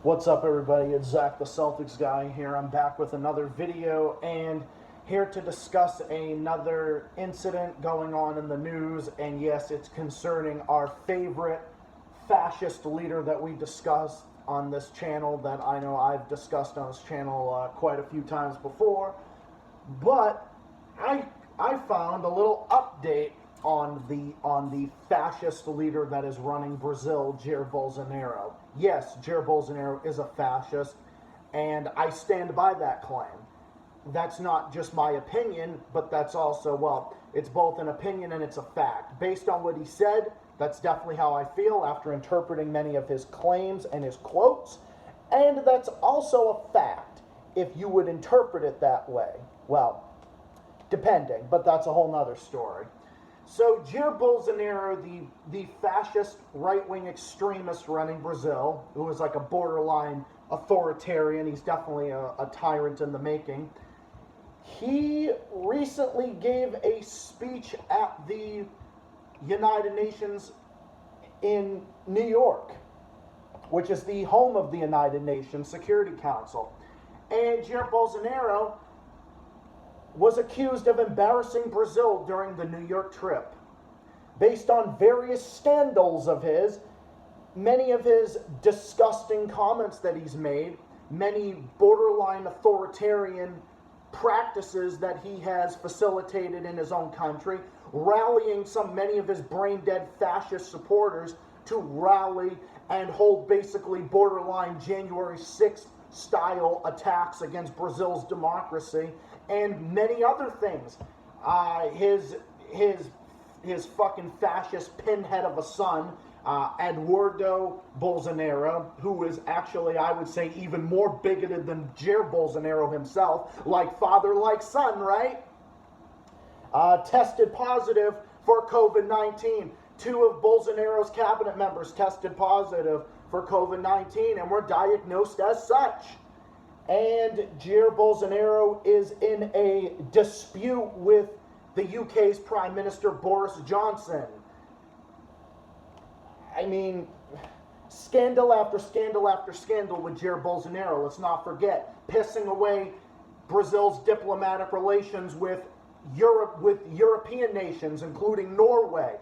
What's up, everybody? It's Zach the Celtics guy here. I'm back with another video and here to discuss another incident going on in the news. And yes, it's concerning our favorite fascist leader that we discussed on this channel, that I know I've discussed on this channel quite a few times before. But I found a little update on the fascist leader that is running Brazil, Jair Bolsonaro. Yes, Jair Bolsonaro is a fascist, and I stand by that claim. That's not just my opinion, but that's also, well, it's both an opinion and it's a fact. Based on what he said, that's definitely how I feel after interpreting many of his claims and his quotes, and that's also a fact if you would interpret it that way. Well, depending, but that's a whole nother story. So Jair Bolsonaro, the fascist right-wing extremist running Brazil, who is like a borderline authoritarian, he's definitely a tyrant in the making, he recently gave a speech at the United Nations in New York, which is the home of the United Nations Security Council. And Jair Bolsonaro was accused of embarrassing Brazil during the New York trip. Based on various scandals of his, many of his disgusting comments that he's made, many borderline authoritarian practices that he has facilitated in his own country, rallying many of his brain-dead fascist supporters to rally and hold basically borderline January 6th style attacks against Brazil's democracy, and many other things. His fucking fascist pinhead of a son, Eduardo Bolsonaro, who is actually, I would say, even more bigoted than Jair Bolsonaro himself, like father, like son, right? Tested positive for COVID-19. Two of Bolsonaro's cabinet members tested positive for COVID-19 and were diagnosed as such. And Jair Bolsonaro is in a dispute with the UK's Prime Minister Boris Johnson. I mean, scandal after scandal after scandal with Jair Bolsonaro. Let's not forget, pissing away Brazil's diplomatic relations with Europe, with European nations, including Norway.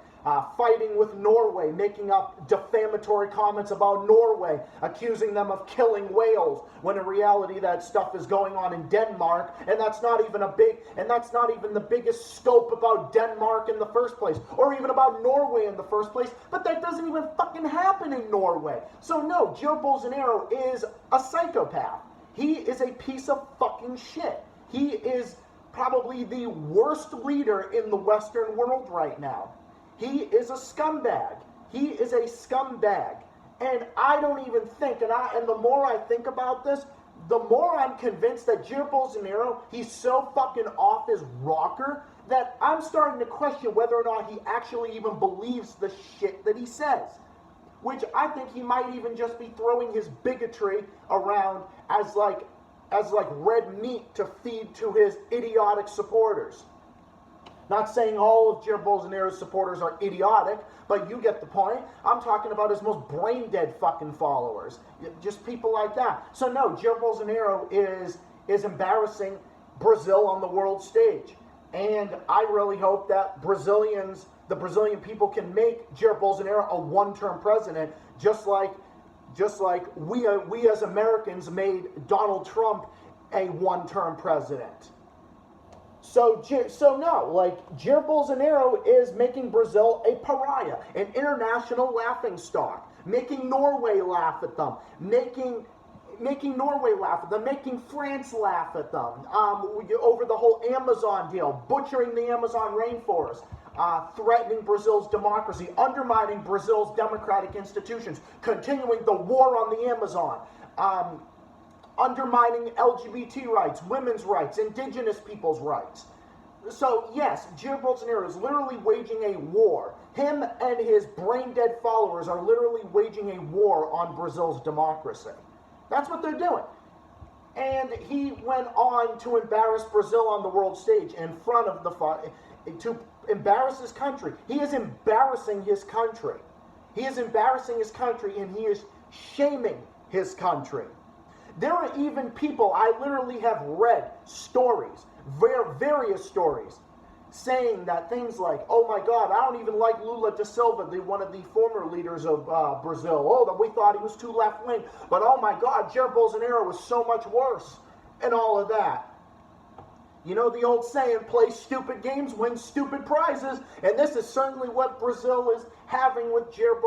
Fighting with Norway, making up defamatory comments about Norway, accusing them of killing whales, when in reality that stuff is going on in Denmark, and that's not even the biggest scope about Denmark in the first place, or even about Norway in the first place, but that doesn't even fucking happen in Norway. So no, Jair Bolsonaro is a psychopath. He is a piece of fucking shit. He is probably the worst leader in the Western world right now. He is a scumbag. He is a scumbag. And I don't even think, and the more I think about this, the more I'm convinced that Jair Bolsonaro, he's so fucking off his rocker that I'm starting to question whether or not he actually even believes the shit that he says. Which I think he might even just be throwing his bigotry around as like red meat to feed to his idiotic supporters. Not saying all of Jair Bolsonaro's supporters are idiotic, but you get the point. I'm talking about his most brain-dead fucking followers. Just people like that. So no, Jair Bolsonaro is embarrassing Brazil on the world stage. And I really hope that the Brazilian people can make Jair Bolsonaro a one-term president, just like we as Americans made Donald Trump a one-term president. So no, like, Jair Bolsonaro is making Brazil a pariah, an international laughingstock, making Norway laugh at them, making Norway laugh at them, making France laugh at them, over the whole Amazon deal, butchering the Amazon rainforest, threatening Brazil's democracy, undermining Brazil's democratic institutions, continuing the war on the Amazon, undermining LGBT rights, women's rights, indigenous people's rights. So yes, Jair Bolsonaro is literally waging a war. Him and his brain-dead followers are literally waging a war on Brazil's democracy. That's what they're doing. And he went on to embarrass Brazil on the world stage in front of to embarrass his country. He is embarrassing his country. He is embarrassing his country, and he is shaming his country. There are even people, I literally have read stories, various stories, saying that things like, oh my God, I don't even like Lula da Silva, one of the former leaders of Brazil. Oh, that we thought he was too left-wing. But oh my God, Jair Bolsonaro was so much worse, and all of that. You know the old saying, play stupid games, win stupid prizes. And this is certainly what Brazil is having with Jair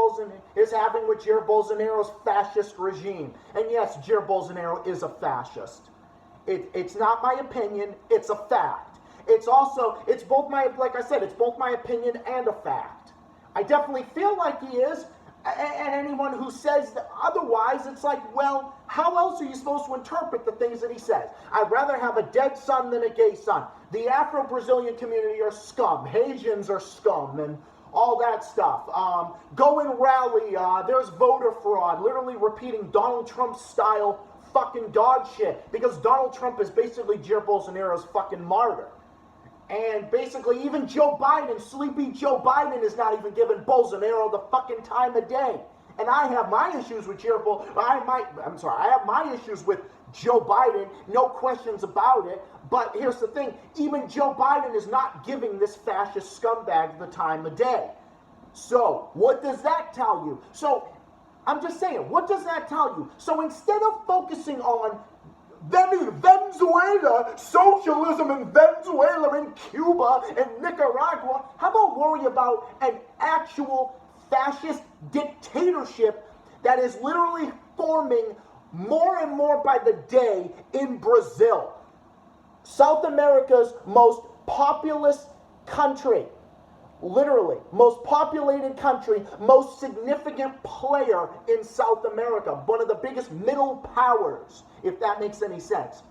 Bolsonaro's fascist regime. And yes, Jair Bolsonaro is a fascist. It's not my opinion, it's a fact. It's both my, like I said, it's both my opinion and a fact. I definitely feel like he is. And anyone who says otherwise, it's like, well, how else are you supposed to interpret the things that he says? I'd rather have a dead son than a gay son. The Afro-Brazilian community are scum. Haitians are scum and all that stuff. Go and rally. There's voter fraud. Literally repeating Donald Trump style fucking dog shit. Because Donald Trump is basically Jair Bolsonaro's fucking martyr. And basically, even Joe Biden, sleepy Joe Biden, is not even giving Bolsonaro the fucking time of day. And I have my issues with I have my issues with Joe Biden, no questions about it. But here's the thing, even Joe Biden is not giving this fascist scumbag the time of day. So, what does that tell you? So, I'm just saying, what does that tell you? So instead of focusing on Venezuela, socialism in Venezuela and Cuba and Nicaragua, how about worry about an actual fascist dictatorship that is literally forming more and more by the day in Brazil, South America's most populous country. Literally, most populated country, most significant player in South America, one of the biggest middle powers, if that makes any sense.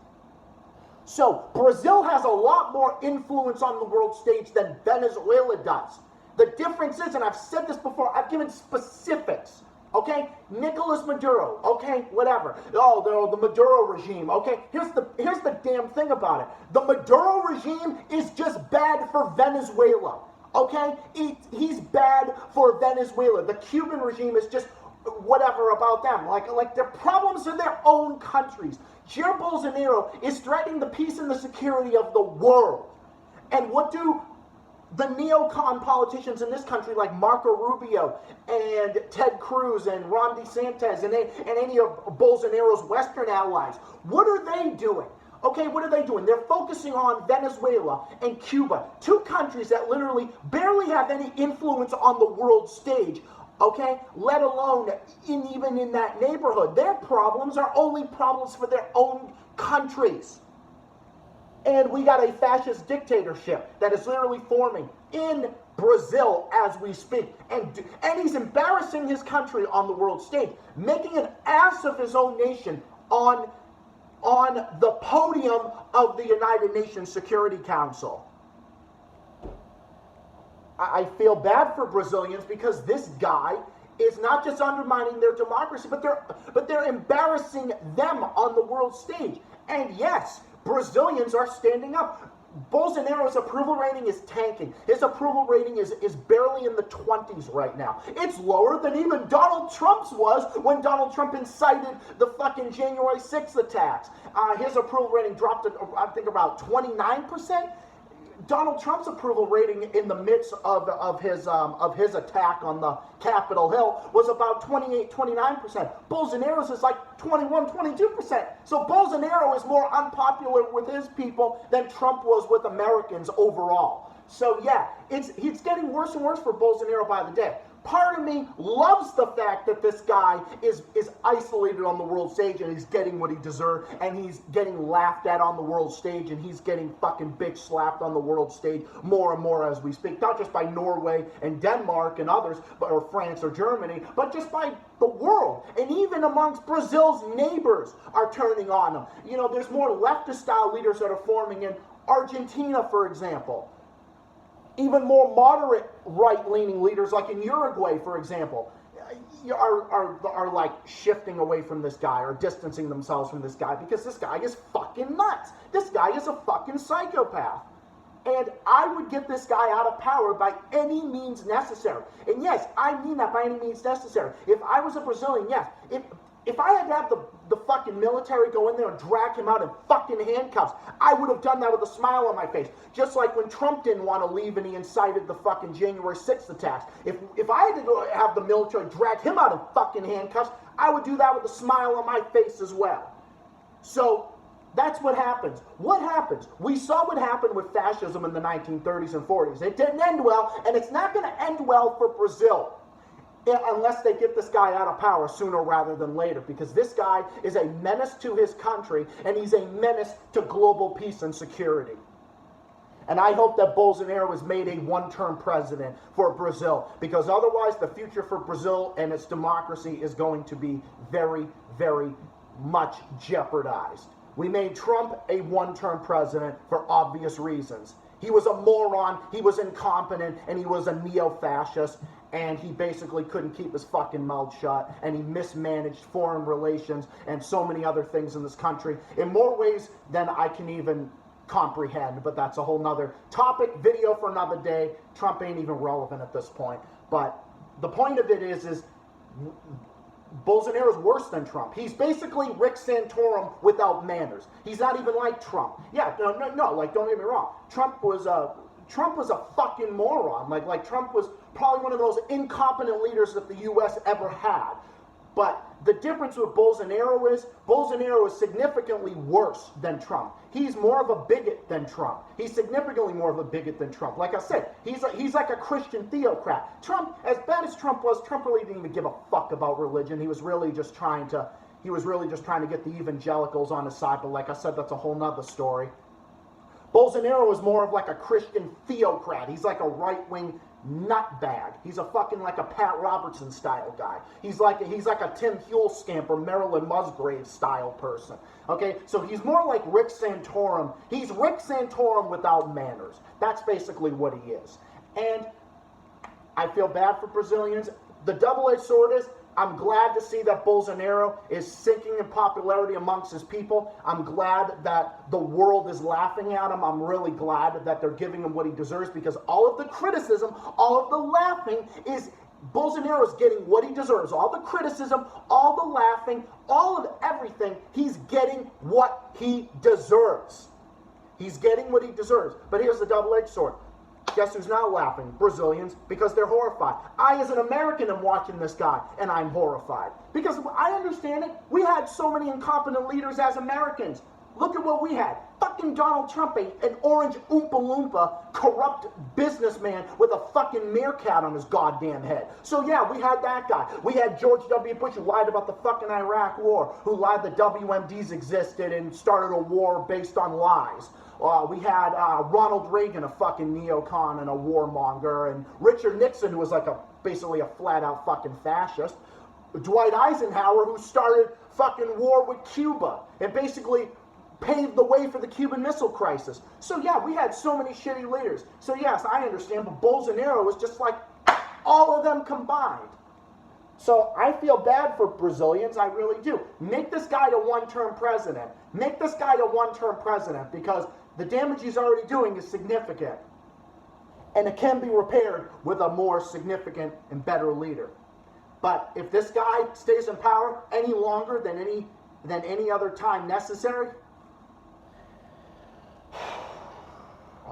So, Brazil has a lot more influence on the world stage than Venezuela does. The difference is, and I've said this before, I've given specifics, okay? Nicolas Maduro, okay, whatever. Oh, the Maduro regime, okay? Here's the damn thing about it. The Maduro regime is just bad for Venezuela. Okay, he's bad for Venezuela. The Cuban regime is just whatever about them. Like their problems in their own countries. Jair Bolsonaro is threatening the peace and the security of the world. And what do the neocon politicians in this country like Marco Rubio and Ted Cruz and Ron DeSantis and any of Bolsonaro's Western allies, what are they doing? Okay, what are they doing? They're focusing on Venezuela and Cuba, two countries that literally barely have any influence on the world stage, okay, let alone even in that neighborhood. Their problems are only problems for their own countries. And we got a fascist dictatorship that is literally forming in Brazil as we speak. And he's embarrassing his country on the world stage, making an ass of his own nation on the podium of the United Nations Security Council. I feel bad for Brazilians because this guy is not just undermining their democracy, but they're embarrassing them on the world stage. And yes, Brazilians are standing up. Bolsonaro's approval rating is tanking. His approval rating is barely in the 20s right now. It's lower than even Donald Trump's was when Donald Trump incited the fucking January 6th attacks. His approval rating dropped to, I think, about 29%. Donald Trump's approval rating in the midst of his attack on the Capitol Hill was about 28-29%. Bolsonaro's is like 21-22%. So Bolsonaro is more unpopular with his people than Trump was with Americans overall. So yeah, it's getting worse and worse for Bolsonaro by the day. Part of me loves the fact that this guy is isolated on the world stage and he's getting what he deserves and he's getting laughed at on the world stage and he's getting fucking bitch slapped on the world stage more and more as we speak. Not just by Norway and Denmark and others, or France or Germany, but just by the world. And even amongst Brazil's neighbors are turning on him. You know, there's more leftist style leaders that are forming in Argentina, for example. Even more moderate right-leaning leaders, like in Uruguay, for example, are like shifting away from this guy or distancing themselves from this guy because this guy is fucking nuts. This guy is a fucking psychopath. And I would get this guy out of power by any means necessary. And yes, I mean that by any means necessary. If I was a Brazilian, yes. If I had to have the fucking military go in there and drag him out in fucking handcuffs, I would have done that with a smile on my face. Just like when Trump didn't want to leave and he incited the fucking January 6th attacks. If I had to go have the military drag him out in fucking handcuffs, I would do that with a smile on my face as well. So that's what happens. What happens? We saw what happened with fascism in the 1930s and 40s. It didn't end well, and it's not going to end well for Brazil. Unless they get this guy out of power sooner rather than later, because this guy is a menace to his country and he's a menace to global peace and security. And I hope that Bolsonaro is made a one-term president for Brazil, because otherwise the future for Brazil and its democracy is going to be very, very much jeopardized. We made Trump a one-term president for obvious reasons. He was a moron, he was incompetent, and he was a neo-fascist, and he basically couldn't keep his fucking mouth shut, and he mismanaged foreign relations and so many other things in this country in more ways than I can even comprehend, but that's a whole nother topic, video for another day. Trump ain't even relevant at this point. But the point of it is Bolsonaro's worse than Trump. He's basically Rick Santorum without manners. He's not even like Trump. Yeah, no, like, don't get me wrong. Trump was a fucking moron. Like Trump was probably one of those incompetent leaders that the U.S. ever had. But the difference with Bolsonaro is significantly worse than Trump. He's more of a bigot than Trump. He's significantly more of a bigot than Trump. Like I said, he's like a Christian theocrat. Trump, as bad as Trump was, Trump really didn't even give a fuck about religion. He was really just trying to get the evangelicals on his side. But like I said, that's a whole nother story. Bolsonaro is more of like a Christian theocrat. He's like a right-wing nutbag. He's a fucking like a Pat Robertson style guy. He's like a Tim Hulskamp or Marilyn Musgrave style person. Okay, so he's more like Rick Santorum. He's Rick Santorum without manners. That's basically what he is. And I feel bad for Brazilians. The double-edged sword is, I'm glad to see that Bolsonaro is sinking in popularity amongst his people. I'm glad that the world is laughing at him. I'm really glad that they're giving him what he deserves, because all of the criticism, all of the laughing is Bolsonaro is getting what he deserves. All the criticism, all the laughing, all of everything, he's getting what he deserves. He's getting what he deserves. But here's the double-edged sword. Guess who's not laughing? Brazilians, because they're horrified. I, as an American, am watching this guy, and I'm horrified. Because I understand it. We had so many incompetent leaders as Americans. Look at what we had. Fucking Donald Trump, an orange Oompa Loompa, corrupt businessman with a fucking meerkat on his goddamn head. So yeah, we had that guy. We had George W. Bush, who lied about the fucking Iraq war, who lied that WMDs existed and started a war based on lies. We had Ronald Reagan, a fucking neocon and a warmonger, and Richard Nixon, who was like basically a flat-out fucking fascist. Dwight Eisenhower, who started fucking war with Cuba and basically paved the way for the Cuban Missile Crisis. So yeah, we had so many shitty leaders. So yes, I understand, but Bolsonaro was just like all of them combined. So I feel bad for Brazilians, I really do. Make this guy a one-term president. Make this guy a one-term president, because the damage he's already doing is significant. And it can be repaired with a more significant and better leader. But if this guy stays in power any longer than any other time necessary,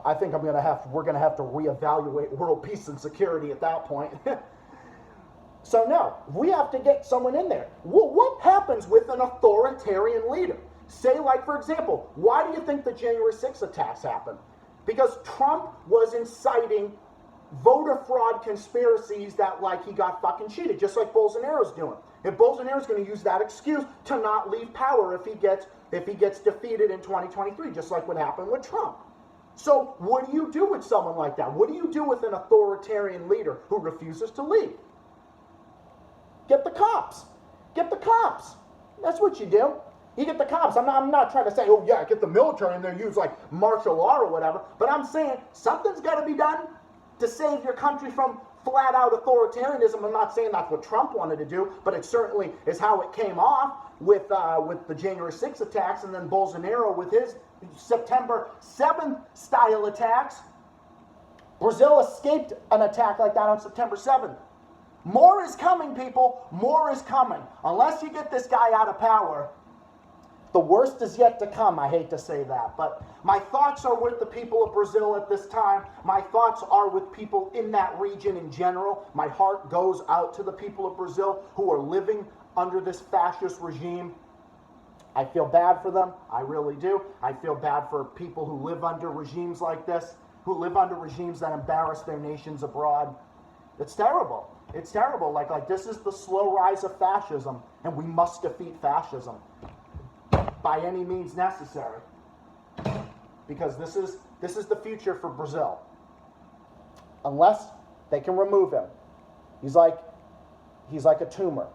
I think we're gonna have to reevaluate world peace and security at that point. So no, we have to get someone in there. What happens with an authoritarian leader? Say, like, for example, why do you think the January 6th attacks happened? Because Trump was inciting voter fraud conspiracies that, like, he got fucking cheated, just like Bolsonaro's doing. And Bolsonaro's going to use that excuse to not leave power if he gets defeated in 2023, just like what happened with Trump. So what do you do with someone like that? What do you do with an authoritarian leader who refuses to leave? Get the cops. Get the cops. That's what you do. You get the cops. I'm not trying to say, oh yeah, get the military in there, use like martial law or whatever. But I'm saying something's got to be done to save your country from flat-out authoritarianism. I'm not saying that's what Trump wanted to do, but it certainly is how it came off with the January 6th attacks, and then Bolsonaro with his September 7th style attacks. Brazil escaped an attack like that on September 7th. More is coming, people. More is coming. Unless you get this guy out of power, the worst is yet to come. I hate to say that. But my thoughts are with the people of Brazil at this time. My thoughts are with people in that region in general. My heart goes out to the people of Brazil who are living under this fascist regime. I feel bad for them. I really do. I feel bad for people who live under regimes like this, who live under regimes that embarrass their nations abroad. It's terrible. It's terrible. Like this is the slow rise of fascism, and we must defeat fascism by any means necessary, because this is the future for Brazil. Unless they can remove him, he's like a tumor.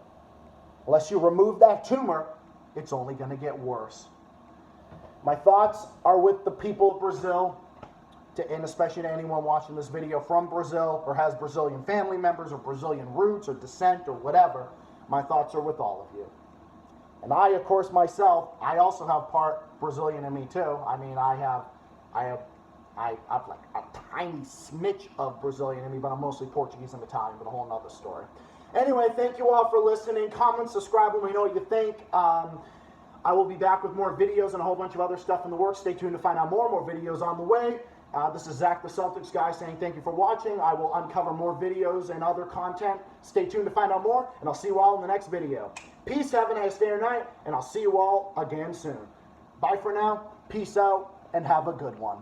Unless you remove that tumor, it's only going to get worse. My thoughts are with the people of Brazil, and especially to anyone watching this video from Brazil or has Brazilian family members or Brazilian roots or descent or whatever. My thoughts are with all of you. And I, of course, myself, I also have part Brazilian in me too. I mean, I have like a tiny smidge of Brazilian in me, but I'm mostly Portuguese and Italian, but a whole nother story. Anyway, thank you all for listening. Comment, subscribe, let me know what you think. I will be back with more videos and a whole bunch of other stuff in the works. Stay tuned to find out more videos on the way. This is Zach the Celtics guy saying thank you for watching. I will uncover more videos and other content. Stay tuned to find out more, and I'll see you all in the next video. Peace, have a nice day or night, and I'll see you all again soon. Bye for now, peace out, and have a good one.